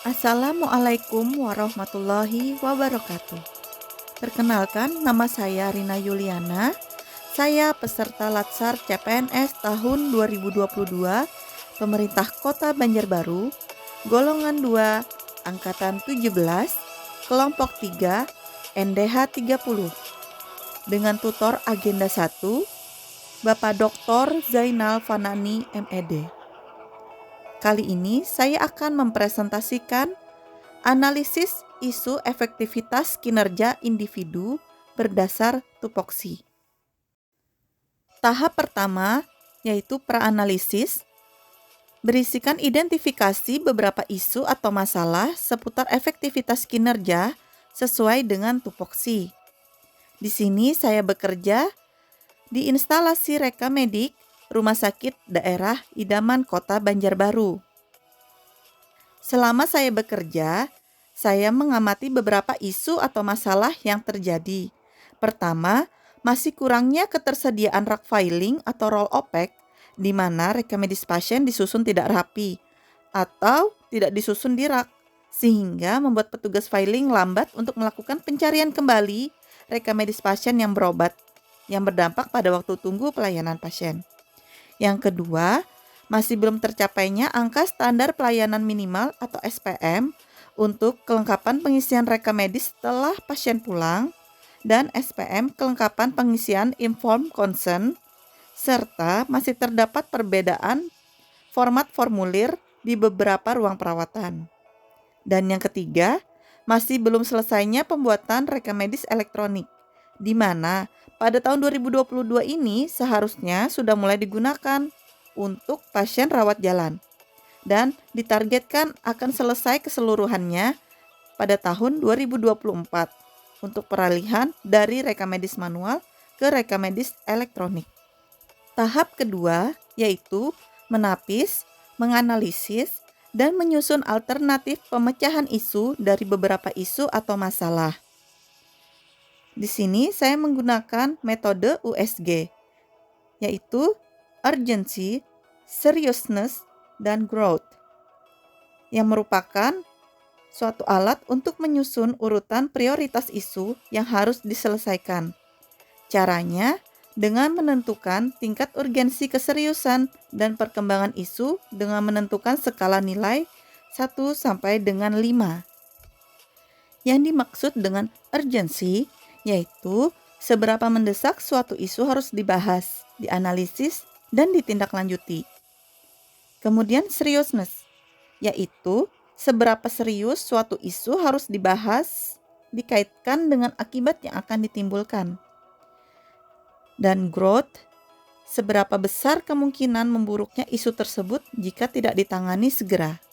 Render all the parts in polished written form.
Assalamualaikum warahmatullahi wabarakatuh. Perkenalkan, nama saya Rina Yuliana. Saya peserta Latsar CPNS tahun 2022, Pemerintah Kota Banjarbaru, golongan 2, angkatan 17, kelompok 3, NDH 30. Dengan tutor agenda 1, Bapak Dr. Zainal Fanani MED. Kali ini saya akan mempresentasikan analisis isu efektivitas kinerja individu berdasar tupoksi. Tahap pertama yaitu praanalisis, berisikan identifikasi beberapa isu atau masalah seputar efektivitas kinerja sesuai dengan tupoksi. Di sini saya bekerja di instalasi Rekamedik Rumah Sakit Daerah Idaman Kota Banjarbaru. Selama saya bekerja, saya mengamati beberapa isu atau masalah yang terjadi. Pertama, masih kurangnya ketersediaan rak filing atau roll OPEC, di mana rekamedis pasien disusun tidak rapi atau tidak disusun di rak, sehingga membuat petugas filing lambat untuk melakukan pencarian kembali rekamedis pasien yang berobat, yang berdampak pada waktu tunggu pelayanan pasien. Yang kedua, masih belum tercapainya angka standar pelayanan minimal atau SPM untuk kelengkapan pengisian rekamedis setelah pasien pulang dan SPM kelengkapan pengisian informed consent, serta masih terdapat perbedaan format formulir di beberapa ruang perawatan. Dan yang ketiga, masih belum selesainya pembuatan rekamedis elektronik, di mana pada tahun 2022 ini seharusnya sudah mulai digunakan untuk pasien rawat jalan dan ditargetkan akan selesai keseluruhannya pada tahun 2024 untuk peralihan dari rekamedis manual ke rekamedis elektronik. Tahap kedua yaitu menapis, menganalisis, dan menyusun alternatif pemecahan isu dari beberapa isu atau masalah. Di sini saya menggunakan metode USG, yaitu urgency, seriousness, dan growth, yang merupakan suatu alat untuk menyusun urutan prioritas isu yang harus diselesaikan. Caranya dengan menentukan tingkat urgensi keseriusan dan perkembangan isu dengan menentukan skala nilai 1 sampai dengan 5. Yang dimaksud dengan urgency yaitu seberapa mendesak suatu isu harus dibahas, dianalisis, dan ditindaklanjuti. Kemudian seriousness, yaitu seberapa serius suatu isu harus dibahas, dikaitkan dengan akibat yang akan ditimbulkan. Dan growth, seberapa besar kemungkinan memburuknya isu tersebut jika tidak ditangani segera.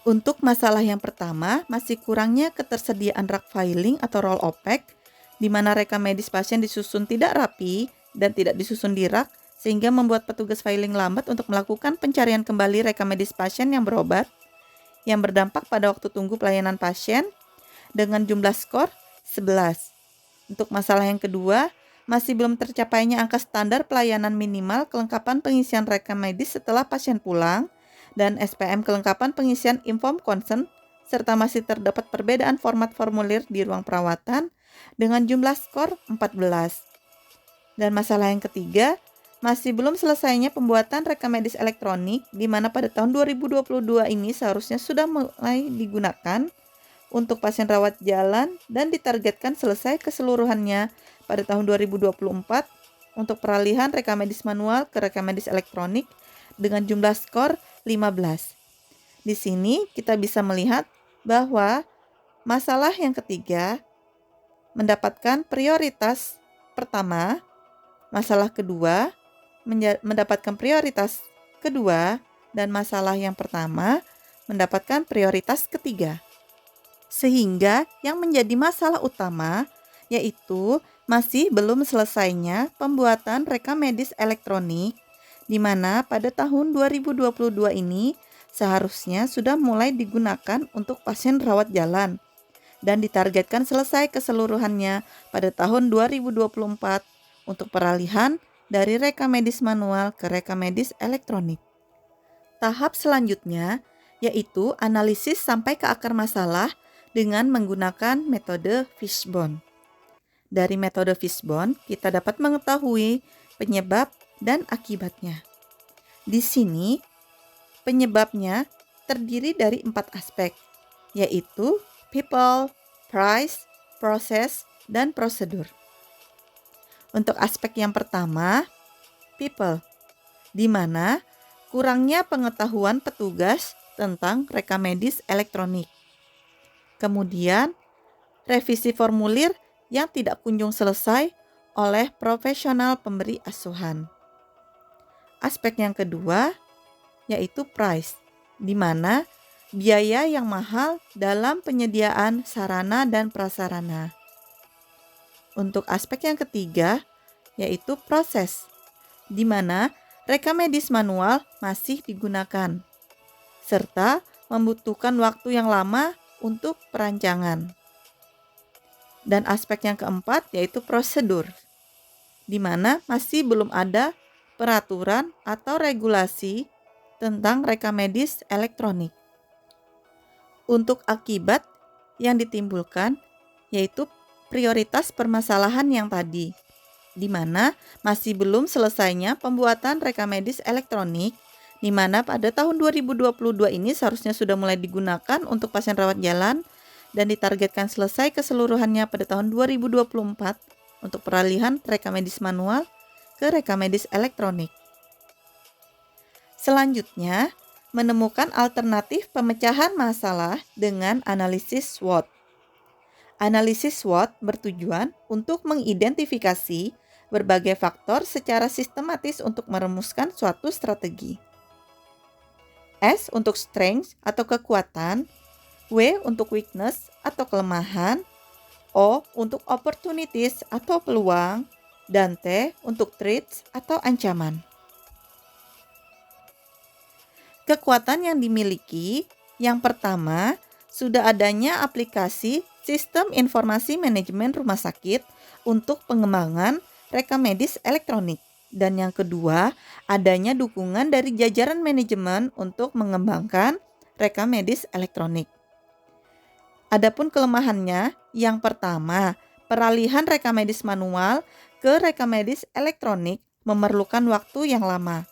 Untuk masalah yang pertama, masih kurangnya ketersediaan rak filing atau roll OPEC, di mana rekamedis pasien disusun tidak rapi dan tidak disusun di rak, sehingga membuat petugas filing lambat untuk melakukan pencarian kembali rekamedis pasien yang berobat, yang berdampak pada waktu tunggu pelayanan pasien dengan jumlah skor 11. Untuk masalah yang kedua, masih belum tercapainya angka standar pelayanan minimal kelengkapan pengisian rekamedis setelah pasien pulang dan SPM kelengkapan pengisian informed consent, serta masih terdapat perbedaan format formulir di ruang perawatan dengan jumlah skor 14. Dan masalah yang ketiga, masih belum selesainya pembuatan rekamedis elektronik, di mana pada tahun 2022 ini seharusnya sudah mulai digunakan untuk pasien rawat jalan dan ditargetkan selesai keseluruhannya pada tahun 2024 untuk peralihan rekamedis manual ke rekamedis elektronik dengan jumlah skor 15. Di sini kita bisa melihat bahwa masalah yang ketiga mendapatkan prioritas pertama, masalah kedua mendapatkan prioritas kedua, dan masalah yang pertama mendapatkan prioritas ketiga. Sehingga yang menjadi masalah utama yaitu masih belum selesainya pembuatan rekamedis elektronik, di mana pada tahun 2022 ini seharusnya sudah mulai digunakan untuk pasien rawat jalan dan ditargetkan selesai keseluruhannya pada tahun 2024 untuk peralihan dari rekamedis manual ke rekamedis elektronik. Tahap selanjutnya yaitu analisis sampai ke akar masalah dengan menggunakan metode Fishbone. Dari metode Fishbone, kita dapat mengetahui penyebab dan akibatnya. Di sini, penyebabnya terdiri dari 4 aspek, yaitu people, price, process, dan prosedur. Untuk aspek yang pertama, people, di mana kurangnya pengetahuan petugas tentang rekam medis elektronik. Kemudian, revisi formulir yang tidak kunjung selesai oleh profesional pemberi asuhan. Aspek yang kedua yaitu price, di mana biaya yang mahal dalam penyediaan sarana dan prasarana. Untuk aspek yang ketiga yaitu proses, di mana rekam medis manual masih digunakan, serta membutuhkan waktu yang lama untuk perancangan. Dan aspek yang keempat yaitu prosedur, di mana masih belum ada peraturan atau regulasi tentang rekam medis elektronik. Untuk akibat yang ditimbulkan yaitu prioritas permasalahan yang tadi, di mana masih belum selesainya pembuatan rekam medis elektronik, di mana pada tahun 2022 ini seharusnya sudah mulai digunakan untuk pasien rawat jalan dan ditargetkan selesai keseluruhannya pada tahun 2024 untuk peralihan rekam medis manual ke rekam medis elektronik. Selanjutnya, menemukan alternatif pemecahan masalah dengan analisis SWOT. Analisis SWOT bertujuan untuk mengidentifikasi berbagai faktor secara sistematis untuk merumuskan suatu strategi. S untuk strength atau kekuatan, W untuk weakness atau kelemahan, O untuk opportunities atau peluang, dan T untuk threats atau ancaman. Kekuatan yang dimiliki, yang pertama, sudah adanya aplikasi Sistem Informasi Manajemen Rumah Sakit untuk pengembangan rekam medis elektronik. Dan yang kedua, adanya dukungan dari jajaran manajemen untuk mengembangkan rekam medis elektronik. Adapun kelemahannya, yang pertama, peralihan rekam medis manual ke rekam medis elektronik memerlukan waktu yang lama.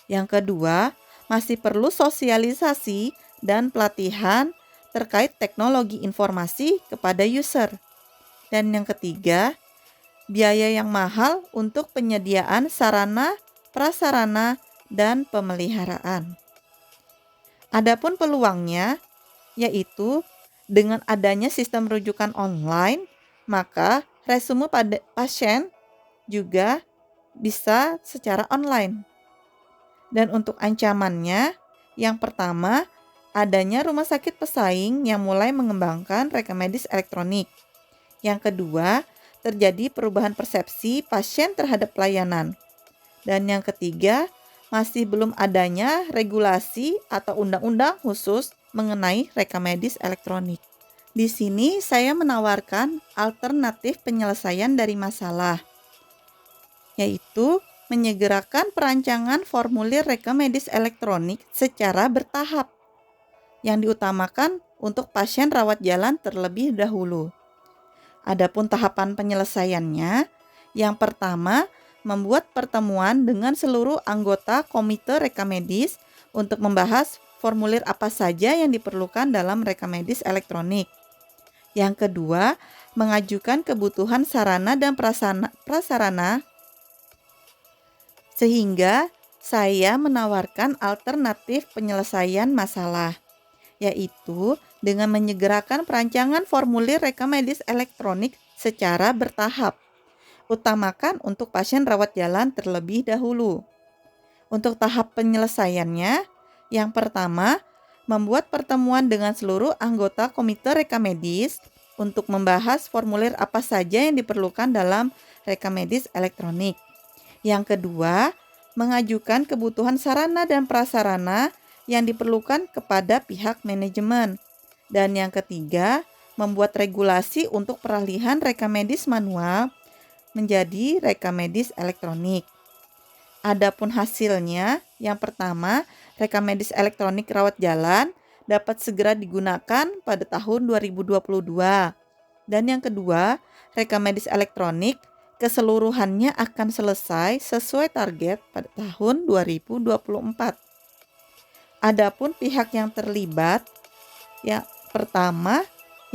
Yang kedua, masih perlu sosialisasi dan pelatihan terkait teknologi informasi kepada user. Dan yang ketiga, biaya yang mahal untuk penyediaan sarana, prasarana, dan pemeliharaan. Adapun peluangnya, yaitu dengan adanya sistem rujukan online, maka resume pada pasien juga bisa secara online. Dan untuk ancamannya, yang pertama, adanya rumah sakit pesaing yang mulai mengembangkan rekam medis elektronik. Yang kedua, terjadi perubahan persepsi pasien terhadap pelayanan. Dan yang ketiga, masih belum adanya regulasi atau undang-undang khusus mengenai rekam medis elektronik. Di sini saya menawarkan alternatif penyelesaian dari masalah, yaitu menyegerakan perancangan formulir rekam medis elektronik secara bertahap, yang diutamakan untuk pasien rawat jalan terlebih dahulu. Adapun tahapan penyelesaiannya, yang pertama, membuat pertemuan dengan seluruh anggota komite rekam medis untuk membahas formulir apa saja yang diperlukan dalam rekam medis elektronik. Yang kedua, mengajukan kebutuhan sarana dan prasarana, sehingga saya menawarkan alternatif penyelesaian masalah, yaitu dengan menyegerakan perancangan formulir rekam medis elektronik secara bertahap. Utamakan untuk pasien rawat jalan terlebih dahulu. Untuk tahap penyelesaiannya, yang pertama, membuat pertemuan dengan seluruh anggota komite rekam medis untuk membahas formulir apa saja yang diperlukan dalam rekam medis elektronik. Yang kedua, mengajukan kebutuhan sarana dan prasarana yang diperlukan kepada pihak manajemen. Dan yang ketiga, membuat regulasi untuk peralihan rekam medis manual menjadi rekam medis elektronik. Adapun hasilnya, yang pertama, rekam medis elektronik rawat jalan dapat segera digunakan pada tahun 2022. Dan yang kedua, rekam medis elektronik keseluruhannya akan selesai sesuai target pada tahun 2024. Adapun pihak yang terlibat, yang pertama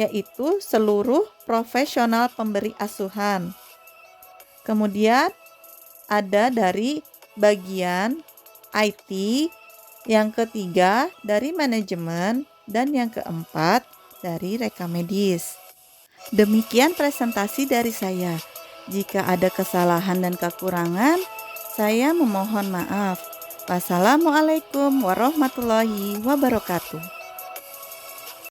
yaitu seluruh profesional pemberi asuhan. Kemudian ada dari bagian IT, yang ketiga dari manajemen, dan yang keempat dari rekam medis. Demikian presentasi dari saya. Jika ada kesalahan dan kekurangan, saya memohon maaf. Wassalamualaikum warahmatullahi wabarakatuh.